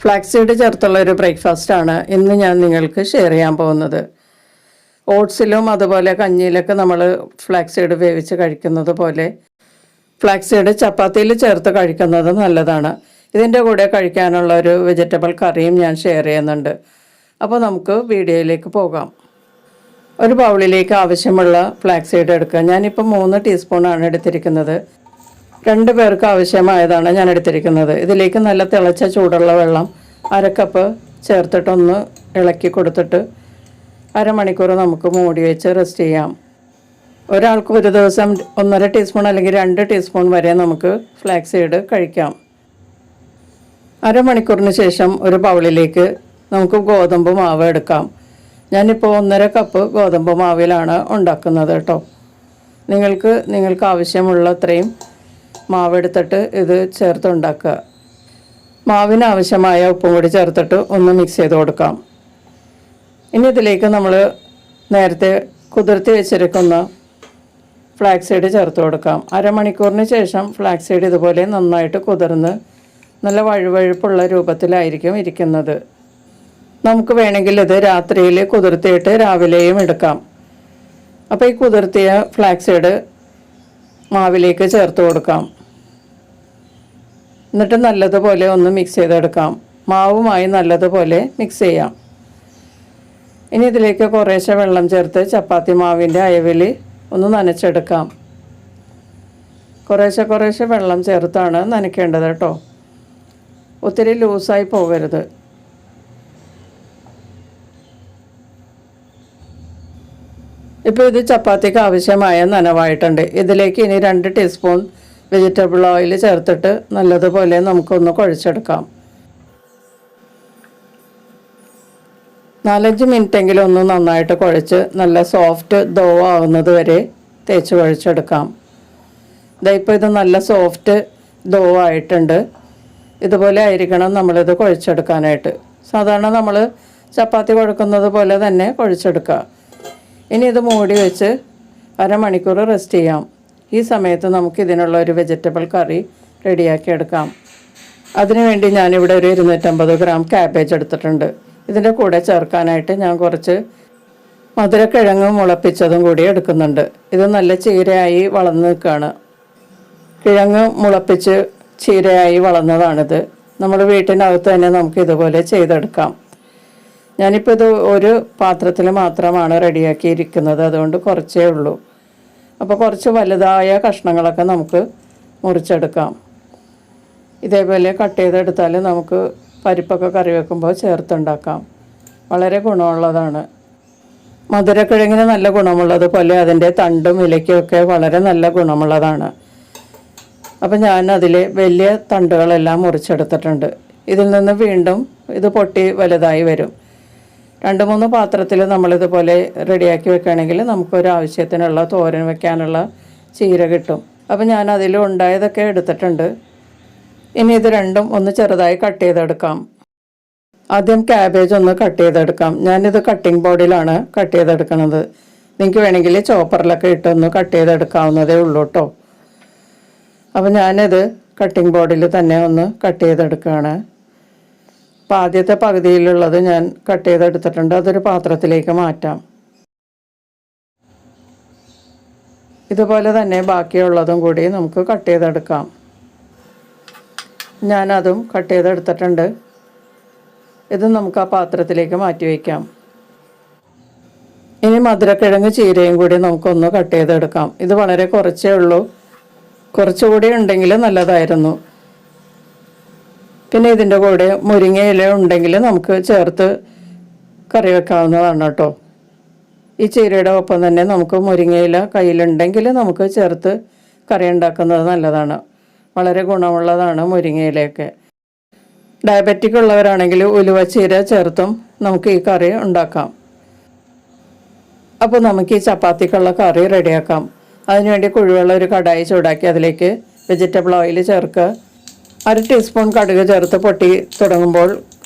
Flax seed ചേർത്തുള്ള ഒരു ബ്രേക്ക്ഫാസ്റ്റാണ് ഇന്ന് ഞാൻ നിങ്ങൾക്ക് ഷെയർ ചെയ്യാൻ പോകുന്നത്. ഓട്സിലും അതുപോലെ കഞ്ഞിയിലൊക്കെ നമ്മൾ ഫ്ലാക്സ് സീഡ് വേവിച്ച് കഴിക്കുന്നത് പോലെ ഫ്ലാക്സ് സീഡ് ചപ്പാത്തിയിൽ ചേർത്ത് കഴിക്കുന്നത് നല്ലതാണ്. ഇതിൻ്റെ കൂടെ കഴിക്കാനുള്ള ഒരു വെജിറ്റബിൾ കറിയും ഞാൻ ഷെയർ ചെയ്യുന്നുണ്ട്. അപ്പോൾ നമുക്ക് വീഡിയോയിലേക്ക് പോകാം. ഒരു ബൗളിലേക്ക് ആവശ്യമുള്ള ഫ്ലാക്സ് സീഡ് എടുക്കുക. ഞാനിപ്പോൾ 3 ടീസ്പൂണാണ് എടുത്തിരിക്കുന്നത്. 2 പേർക്ക് ആവശ്യമായതാണ് ഞാൻ എടുത്തിരിക്കുന്നത്. ഇതിലേക്ക് നല്ല തിളച്ച ചൂടുള്ള വെള്ളം 1/2 കപ്പ് ചേർത്തിട്ടൊന്ന് ഇളക്കി കൊടുത്തിട്ട് അരമണിക്കൂർ നമുക്ക് മൂടി വെച്ച് റെസ്റ്റ് ചെയ്യാം. ഒരാൾക്ക് ഒരു ദിവസം 1.5 ടീസ്പൂൺ അല്ലെങ്കിൽ 2 ടീസ്പൂൺ വരെ നമുക്ക് ഫ്ലാക്സ് സീഡ് കഴിക്കാം. അരമണിക്കൂറിന് ശേഷം ഒരു ബൗളിലേക്ക് നമുക്ക് ഗോതമ്പ് മാവ് എടുക്കാം. ഞാനിപ്പോൾ 1.5 കപ്പ് ഗോതമ്പ് മാവിലാണ് ഉണ്ടാക്കുന്നത് കേട്ടോ. നിങ്ങൾക്ക് ആവശ്യമുള്ള അത്രയും മാവെടുത്തിട്ട് ഇത് ചേർത്ത് ഉണ്ടാക്കുക. മാവിന് ആവശ്യമായ ഉപ്പും കൂടി ചേർത്തിട്ട് ഒന്ന് മിക്സ് ചെയ്ത് കൊടുക്കാം. ഇനി ഇതിലേക്ക് നമ്മൾ നേരത്തെ കുതിർത്തി വെച്ചിരിക്കുന്ന ഫ്ലാക്സ് സീഡ് ചേർത്ത് കൊടുക്കാം. അരമണിക്കൂറിന് ശേഷം ഫ്ലാക്സ് സീഡ് ഇതുപോലെ നന്നായിട്ട് കുതിർന്ന് നല്ല വഴുവഴുപ്പുള്ള രൂപത്തിലായിരിക്കും ഇരിക്കുന്നത്. നമുക്ക് വേണമെങ്കിൽ ഇത് രാത്രിയിൽ കുതിർത്തിയിട്ട് രാവിലെയും എടുക്കാം. അപ്പോൾ ഈ കുതിർത്തിയ ഫ്ലാക്സ് സീഡ് മാവിലേക്ക് ചേർത്ത് കൊടുക്കാം. എന്നിട്ട് നല്ലതുപോലെ ഒന്ന് മിക്സ് ചെയ്തെടുക്കാം. മാവുമായി നല്ലതുപോലെ മിക്സ് ചെയ്യാം. ഇനി ഇതിലേക്ക് കുറേശ്ശെ വെള്ളം ചേർത്ത് ചപ്പാത്തി മാവിൻ്റെ അയവിൽ ഒന്ന് നനച്ചെടുക്കാം. കുറേശ്ശെ വെള്ളം ചേർത്താണ് നനയ്ക്കേണ്ടത് കേട്ടോ. ഒത്തിരി ലൂസായി പോകരുത്. ഇപ്പോൾ ഇത് ചപ്പാത്തിക്ക് ആവശ്യമായ നനവായിട്ടുണ്ട്. ഇതിലേക്ക് ഇനി 2 ടീസ്പൂൺ വെജിറ്റബിൾ ഓയിൽ ചേർത്തിട്ട് നല്ലതുപോലെ നമുക്കൊന്ന് കുഴച്ചെടുക്കാം. 4-5 മിനിറ്റെങ്കിലും ഒന്ന് നന്നായിട്ട് കുഴച്ച് നല്ല സോഫ്റ്റ് ദോ ആവുന്നത് വരെ തേച്ച് കുഴച്ചെടുക്കാം. ഇപ്പോൾ ഇത് നല്ല സോഫ്റ്റ് ദോ ആയിട്ടുണ്ട്. ഇതുപോലെ ആയിരിക്കണം നമ്മളിത് കുഴച്ചെടുക്കാനായിട്ട്. സാധാരണ നമ്മൾ ചപ്പാത്തി കുഴക്കുന്നത് പോലെ തന്നെ കുഴച്ചെടുക്കുക. ഇനി ഇത് മൂടി വെച്ച് അരമണിക്കൂർ റെസ്റ്റ് ചെയ്യാം. ഈ സമയത്ത് നമുക്ക് ഇതിനുള്ള ഒരു വെജിറ്റബിൾ കറി റെഡിയാക്കി എടുക്കാം. അതിനുവേണ്ടി ഞാനിവിടെ ഒരു 250 ഗ്രാം ക്യാബേജ് എടുത്തിട്ടുണ്ട്. ഇതിൻ്റെ കൂടെ ചേർക്കാനായിട്ട് ഞാൻ കുറച്ച് മധുരക്കിഴങ്ങ് മുളപ്പിച്ചതും കൂടി എടുക്കുന്നുണ്ട്. ഇത് നല്ല ചീരയായി വളർന്ന് നിൽക്കുകയാണ്. കിഴങ്ങ് മുളപ്പിച്ച് ചീരയായി വളർന്നതാണിത്. നമ്മൾ വീട്ടിനകത്ത് തന്നെ നമുക്ക് ഇതുപോലെ ചെയ്തെടുക്കാം. ഞാനിപ്പോൾ ഇത് ഒരു പാത്രത്തിൽ മാത്രമാണ് റെഡിയാക്കിയിരിക്കുന്നത്, അതുകൊണ്ട് കുറച്ചേ ഉള്ളൂ. അപ്പോൾ കുറച്ച് വലുതായ കഷ്ണങ്ങളൊക്കെ നമുക്ക് മുറിച്ചെടുക്കാം. ഇതേപോലെ കട്ട് ചെയ്തെടുത്താൽ നമുക്ക് പരിപ്പൊക്കെ കറി വെക്കുമ്പോൾ ചേർത്തുണ്ടാക്കാം. വളരെ ഗുണമുള്ളതാണ്. മധുരക്കിഴങ്ങിന് നല്ല ഗുണമുള്ളതുപോലെ അതിൻ്റെ തണ്ടും ഇലയ്ക്കും ഒക്കെ വളരെ നല്ല ഗുണമുള്ളതാണ്. അപ്പോൾ ഞാൻ അതിൽ വലിയ തണ്ടുകളെല്ലാം മുറിച്ചെടുത്തിട്ടുണ്ട്. ഇതിൽ നിന്ന് വീണ്ടും ഇത് പൊട്ടി വലുതായി വരും. 2-3 പാത്രത്തിൽ നമ്മളിതുപോലെ റെഡിയാക്കി വെക്കുകയാണെങ്കിൽ നമുക്കൊരാവശ്യത്തിനുള്ള തോരൻ വെക്കാനുള്ള ചീര കിട്ടും. അപ്പോൾ ഞാൻ അതിൽ ഉണ്ടായതൊക്കെ എടുത്തിട്ടുണ്ട്. ഇനി ഇത് രണ്ടും ഒന്ന് ചെറുതായി കട്ട് ചെയ്തെടുക്കാം. ആദ്യം ക്യാബേജ് ഒന്ന് കട്ട് ചെയ്തെടുക്കാം. ഞാനിത് കട്ടിംഗ് ബോർഡിലാണ് കട്ട് ചെയ്തെടുക്കുന്നത്. നിങ്ങൾക്ക് വേണമെങ്കിൽ ചോപ്പറിലൊക്കെ ഇട്ടൊന്ന് കട്ട് ചെയ്തെടുക്കാവുന്നതേ ഉള്ളൂ കേട്ടോ. അപ്പോൾ ഞാനിത് കട്ടിംഗ് ബോർഡിൽ തന്നെ ഒന്ന് കട്ട് ചെയ്തെടുക്കുകയാണ്. അപ്പോൾ ആദ്യത്തെ പകുതിയിലുള്ളത് ഞാൻ കട്ട് ചെയ്തെടുത്തിട്ടുണ്ട്. അതൊരു പാത്രത്തിലേക്ക് മാറ്റാം. ഇതുപോലെ തന്നെ ബാക്കിയുള്ളതും കൂടി നമുക്ക് കട്ട് ചെയ്തെടുക്കാം. ഞാനതും കട്ട് ചെയ്തെടുത്തിട്ടുണ്ട്. ഇത് നമുക്ക് ആ പാത്രത്തിലേക്ക് മാറ്റി വയ്ക്കാം. ഇനി മധുരക്കിഴങ്ങ് ചീരയും കൂടി നമുക്കൊന്ന് കട്ട് ചെയ്തെടുക്കാം. ഇത് വളരെ കുറച്ചേ ഉള്ളൂ. കുറച്ചുകൂടി ഉണ്ടെങ്കിൽ നല്ലതായിരുന്നു. പിന്നെ ഇതിൻ്റെ കൂടെ മുരിങ്ങയില ഉണ്ടെങ്കിൽ നമുക്ക് ചേർത്ത് കറി വെക്കാവുന്നതാണ് കേട്ടോ. ഈ ചീരയുടെ ഒപ്പം തന്നെ നമുക്ക് മുരിങ്ങയില കയ്യിലുണ്ടെങ്കിൽ നമുക്ക് ചേർത്ത് കറി ഉണ്ടാക്കുന്നത് നല്ലതാണ്. വളരെ ഗുണമുള്ളതാണ് മുരിങ്ങയിലയൊക്കെ. ഡയബറ്റിക് ഉള്ളവരാണെങ്കിൽ ഉലുവച്ചീര ചേർത്തും നമുക്ക് ഈ കറി ഉണ്ടാക്കാം. അപ്പോൾ നമുക്ക് ഈ ചപ്പാത്തിക്കുള്ള കറി റെഡിയാക്കാം. അതിനുവേണ്ടി കുഴിവെള്ളം ഒരു കടായി ചൂടാക്കി അതിലേക്ക് വെജിറ്റബിൾ ഓയിൽ ചേർക്കുക. 1 ടീസ്പൂൺ കടുക് ചേർത്ത് പൊട്ടി തുടങ്ങുമ്പോൾ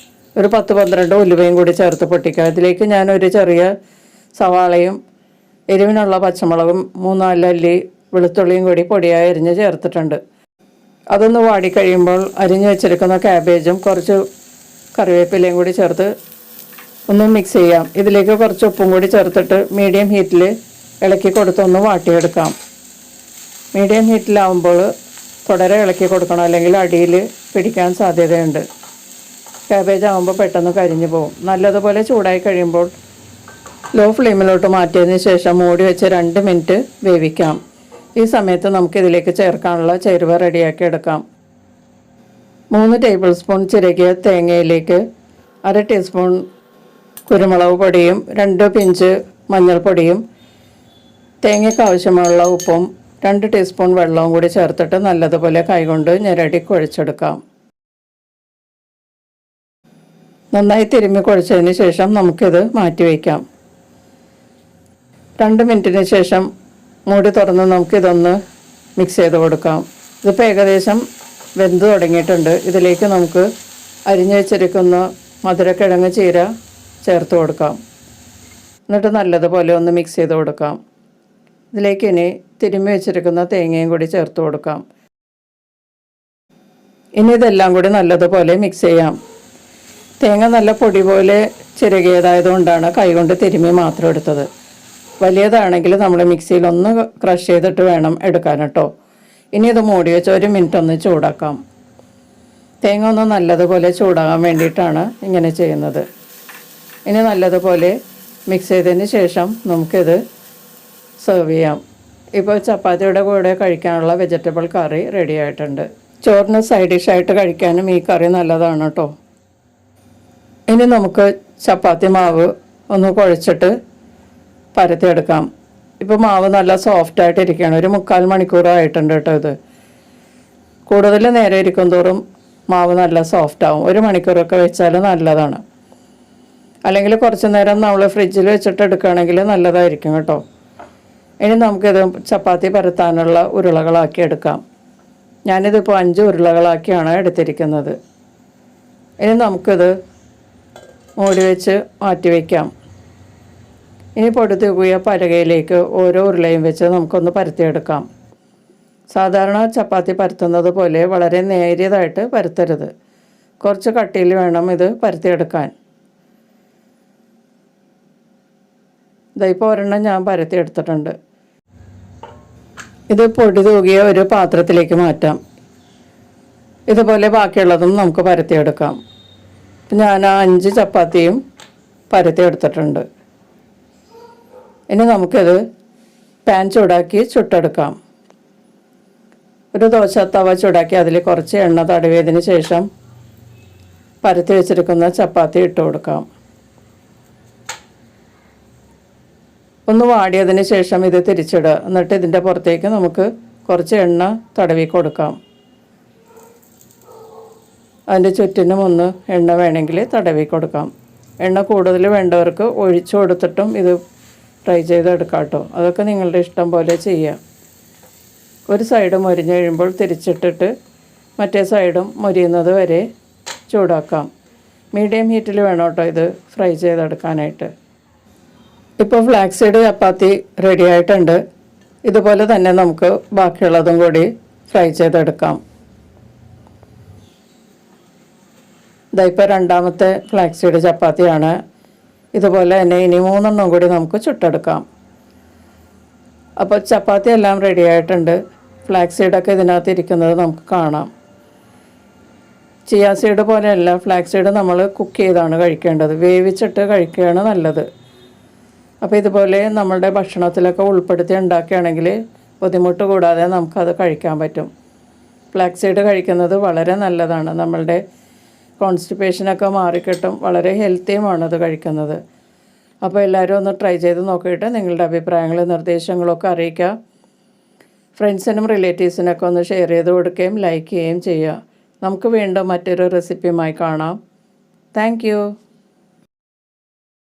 ഒരു 10-12 ഉലുവയും കൂടി ചേർത്ത് പൊട്ടിക്കുക. അതിലേക്ക് ഞാനൊരു ചെറിയ സവാളയും എരിവിനുള്ള പച്ചമുളകും 3-4 അല്ലി വെളുത്തുള്ളിയും കൂടി പൊടിയായി അരിഞ്ഞ് ചേർത്തിട്ടുണ്ട്. അതൊന്ന് വാടിക്കഴിയുമ്പോൾ അരിഞ്ഞു വെച്ചിരിക്കുന്ന ക്യാബേജും കുറച്ച് കറിവേപ്പിലയും കൂടി ചേർത്ത് ഒന്ന് മിക്സ് ചെയ്യാം. ഇതിലേക്ക് കുറച്ച് ഉപ്പും കൂടി ചേർത്തിട്ട് മീഡിയം ഹീറ്റിൽ ഇളക്കി കൊടുത്തൊന്ന് വാട്ടിയെടുക്കാം. മീഡിയം ഹീറ്റിലാവുമ്പോൾ തുടരെ ഇളക്കി കൊടുക്കണം, അല്ലെങ്കിൽ അടിയിൽ പിടിക്കാൻ സാധ്യതയുണ്ട്. കാബേജ് ആകുമ്പോൾ പെട്ടെന്ന് കരിഞ്ഞു പോകും. നല്ലതുപോലെ ചൂടായി കഴിയുമ്പോൾ ലോ ഫ്ലെയിമിലോട്ട് മാറ്റിയതിന് ശേഷം മൂടി വെച്ച് 2 മിനിറ്റ് വേവിക്കാം. ഈ സമയത്ത് നമുക്കിതിലേക്ക് ചേർക്കാനുള്ള ചേരുവ റെഡിയാക്കി എടുക്കാം. 3 ടേബിൾ സ്പൂൺ ചിരകിയ തേങ്ങയിലേക്ക് 1/2 ടീസ്പൂൺ കുരുമുളക് പൊടിയും 2 പിഞ്ച് മഞ്ഞൾപ്പൊടിയും തേങ്ങയ്ക്ക് ആവശ്യമുള്ള ഉപ്പും 2 ടീസ്പൂൺ വെള്ളവും കൂടി ചേർത്തിട്ട് നല്ലതുപോലെ കൈകൊണ്ട് ഞെരടി കുഴച്ചെടുക്കാം. നന്നായി തിരുമ്മി കുഴച്ചതിന് ശേഷം നമുക്കിത് മാറ്റി വയ്ക്കാം. 2 മിനിറ്റിന് ശേഷം മൂടി തുറന്ന് നമുക്കിതൊന്ന് മിക്സ് ചെയ്ത് കൊടുക്കാം. ഇതിപ്പോൾ ഏകദേശം വെന്ത് തുടങ്ങിയിട്ടുണ്ട്. ഇതിലേക്ക് നമുക്ക് അരിഞ്ഞു വെച്ചിരിക്കുന്ന മധുരക്കിഴങ്ങ് ചീര ചേർത്ത് കൊടുക്കാം. എന്നിട്ട് നല്ലതുപോലെ ഒന്ന് മിക്സ് ചെയ്ത് കൊടുക്കാം. ഇതിലേക്ക് ഇനി തിരുമ്മി വെച്ചിരിക്കുന്ന തേങ്ങയും കൂടി ചേർത്ത് കൊടുക്കാം. ഇനി ഇതെല്ലാം കൂടി നല്ലതുപോലെ മിക്സ് ചെയ്യാം. തേങ്ങ നല്ല പൊടി പോലെ ചിരകിയതായതുകൊണ്ടാണ് കൈകൊണ്ട് തിരുമ്മി മാത്രം എടുത്തത്. വലിയതാണെങ്കിൽ നമ്മൾ മിക്സിയിൽ ഒന്ന് ക്രഷ് ചെയ്തിട്ട് വേണം എടുക്കാൻ കേട്ടോ. ഇനി ഇത് മൂടി വെച്ച് 1 മിനിറ്റ് ഒന്ന് ചൂടാക്കാം. തേങ്ങ ഒന്ന് നല്ലതുപോലെ ചൂടാകാൻ വേണ്ടിയിട്ടാണ് ഇങ്ങനെ ചെയ്യുന്നത്. ഇനി നല്ലതുപോലെ മിക്സ് ചെയ്തതിന് ശേഷം നമുക്കിത് സെർവ് ചെയ്യാം. ഇപ്പോൾ ചപ്പാത്തിയുടെ കൂടെ കഴിക്കാനുള്ള വെജിറ്റബിൾ കറി റെഡി ആയിട്ടുണ്ട്. ചോറിന് സൈഡ് ഡിഷായിട്ട് കഴിക്കാനും ഈ കറി നല്ലതാണ് കേട്ടോ. ഇനി നമുക്ക് ചപ്പാത്തി മാവ് ഒന്ന് കുഴച്ചിട്ട് പരത്തിയെടുക്കാം. ഇപ്പോൾ മാവ് നല്ല സോഫ്റ്റായിട്ട് ഇരിക്കുകയാണ്. ഒരു 3/4 മണിക്കൂറായിട്ടുണ്ട് കേട്ടോ. ഇത് കൂടുതൽ നേരം ഇരിക്കും തോറും മാവ് നല്ല സോഫ്റ്റ് ആവും. 1 മണിക്കൂറൊക്കെ വെച്ചാൽ നല്ലതാണ്. അല്ലെങ്കിൽ കുറച്ച് നേരം നമ്മൾ ഫ്രിഡ്ജിൽ വെച്ചിട്ട് എടുക്കുകയാണെങ്കിൽ നല്ലതായിരിക്കും കേട്ടോ. ഇനി നമുക്കിത് ചപ്പാത്തി പരത്താനുള്ള ഉരുളകളാക്കി എടുക്കാം. ഞാനിതിപ്പോൾ 5 ഉരുളകളാക്കിയാണ് എടുത്തിരിക്കുന്നത്. ഇനി നമുക്കിത് മൂടി വെച്ച് മാറ്റി വയ്ക്കാം. ഇനി പൊടി തൂകിയ പലകയിലേക്ക് ഓരോ ഉരുളയും വെച്ച് നമുക്കൊന്ന് പരത്തിയെടുക്കാം. സാധാരണ ചപ്പാത്തി പരത്തുന്നത് പോലെ വളരെ നേരിയതായിട്ട് പരത്തരുത്. കുറച്ച് കട്ടിയിൽ വേണം ഇത് പരത്തിയെടുക്കാൻ. ഇതിപ്പോൾ ഒരെണ്ണം ഞാൻ പരത്തിയെടുത്തിട്ടുണ്ട്. ഇത് പൊടി തൂകിയ ഒരു പാത്രത്തിലേക്ക് മാറ്റാം. ഇതുപോലെ ബാക്കിയുള്ളതും നമുക്ക് പരത്തിയെടുക്കാം. ഞാൻ 5 ചപ്പാത്തിയും പരത്തിയെടുത്തിട്ടുണ്ട്. ഇനി നമുക്കിത് പാൻ ചൂടാക്കി ചുട്ടെടുക്കാം. ഒരു ദോശ തവ ചൂടാക്കി അതിൽ കുറച്ച് എണ്ണ തടവിയതിന് ശേഷം പരത്തി വെച്ചിരിക്കുന്ന ചപ്പാത്തി ഇട്ട് കൊടുക്കാം. ഒന്ന് വാടിയതിന് ശേഷം ഇത് തിരിച്ചിടുക. എന്നിട്ട് ഇതിൻ്റെ പുറത്തേക്ക് നമുക്ക് കുറച്ച് എണ്ണ തടവി കൊടുക്കാം. അതിൻ്റെ ചുറ്റിനും ഒന്ന് എണ്ണ വേണമെങ്കിൽ തടവി കൊടുക്കാം. എണ്ണ കൂടുതൽ വേണ്ടവർക്ക് ഒഴിച്ചു കൊടുത്തിട്ടും ഇത് ഫ്രൈ ചെയ്തെടുക്കാം കേട്ടോ. അതൊക്കെ നിങ്ങളുടെ ഇഷ്ടം പോലെ ചെയ്യാം. ഒരു സൈഡ് മൊരിഞ്ഞ് കഴിയുമ്പോൾ തിരിച്ചിട്ടിട്ട് മറ്റേ സൈഡും മൊരിയുന്നത് വരെ ചൂടാക്കാം. മീഡിയം ഹീറ്റിൽ വേണം കേട്ടോ ഇത് ഫ്രൈ ചെയ്തെടുക്കാനായിട്ട്. ഇപ്പോൾ ഫ്ലാക്സ് സീഡ് ചപ്പാത്തി റെഡി ആയിട്ടുണ്ട്. ഇതുപോലെ തന്നെ നമുക്ക് ബാക്കിയുള്ളതും കൂടി ഫ്രൈ ചെയ്തെടുക്കാം. ഇതിപ്പോൾ 2ാമത്തെ ഫ്ലാക്സ് സീഡ് ചപ്പാത്തിയാണ്. ഇതുപോലെ തന്നെ ഇനി 3 എണ്ണം കൂടി നമുക്ക് ചുട്ടെടുക്കാം. അപ്പോൾ ചപ്പാത്തി എല്ലാം റെഡി ആയിട്ടുണ്ട്. ഫ്ലാക്സ് സീഡൊക്കെ ഇതിനകത്ത് ഇരിക്കുന്നത് നമുക്ക് കാണാം. ചിയ സീഡ് പോലെയല്ല, ഫ്ലാക്സ് സീഡ് നമ്മൾ കുക്ക് ചെയ്താണ് കഴിക്കേണ്ടത്. വേവിച്ചിട്ട് കഴിക്കുകയാണ് നല്ലത്. അപ്പോൾ ഇതുപോലെ നമ്മളുടെ ഭക്ഷണത്തിലൊക്കെ ഉൾപ്പെടുത്തി ഉണ്ടാക്കുകയാണെങ്കിൽ ബുദ്ധിമുട്ട് കൂടാതെ നമുക്കത് കഴിക്കാൻ പറ്റും. ഫ്ലാക്സ് സീഡ് കഴിക്കുന്നത് വളരെ നല്ലതാണ്. നമ്മളുടെ കോൺസ്റ്റിപ്പേഷനൊക്കെ മാറിക്കിട്ടും. വളരെ ഹെൽത്തിയുമാണത് കഴിക്കുന്നത്. അപ്പോൾ എല്ലാവരും ഒന്ന് ട്രൈ ചെയ്ത് നോക്കിയിട്ട് നിങ്ങളുടെ അഭിപ്രായങ്ങളും നിർദ്ദേശങ്ങളൊക്കെ അറിയിക്കുക. ഫ്രണ്ട്സിനും റിലേറ്റീവ്സിനൊക്കെ ഒന്ന് ഷെയർ ചെയ്ത് കൊടുക്കുകയും ലൈക്ക് ചെയ്യുകയും ചെയ്യുക. നമുക്ക് വീണ്ടും മറ്റൊരു റെസിപ്പിയുമായി കാണാം. താങ്ക്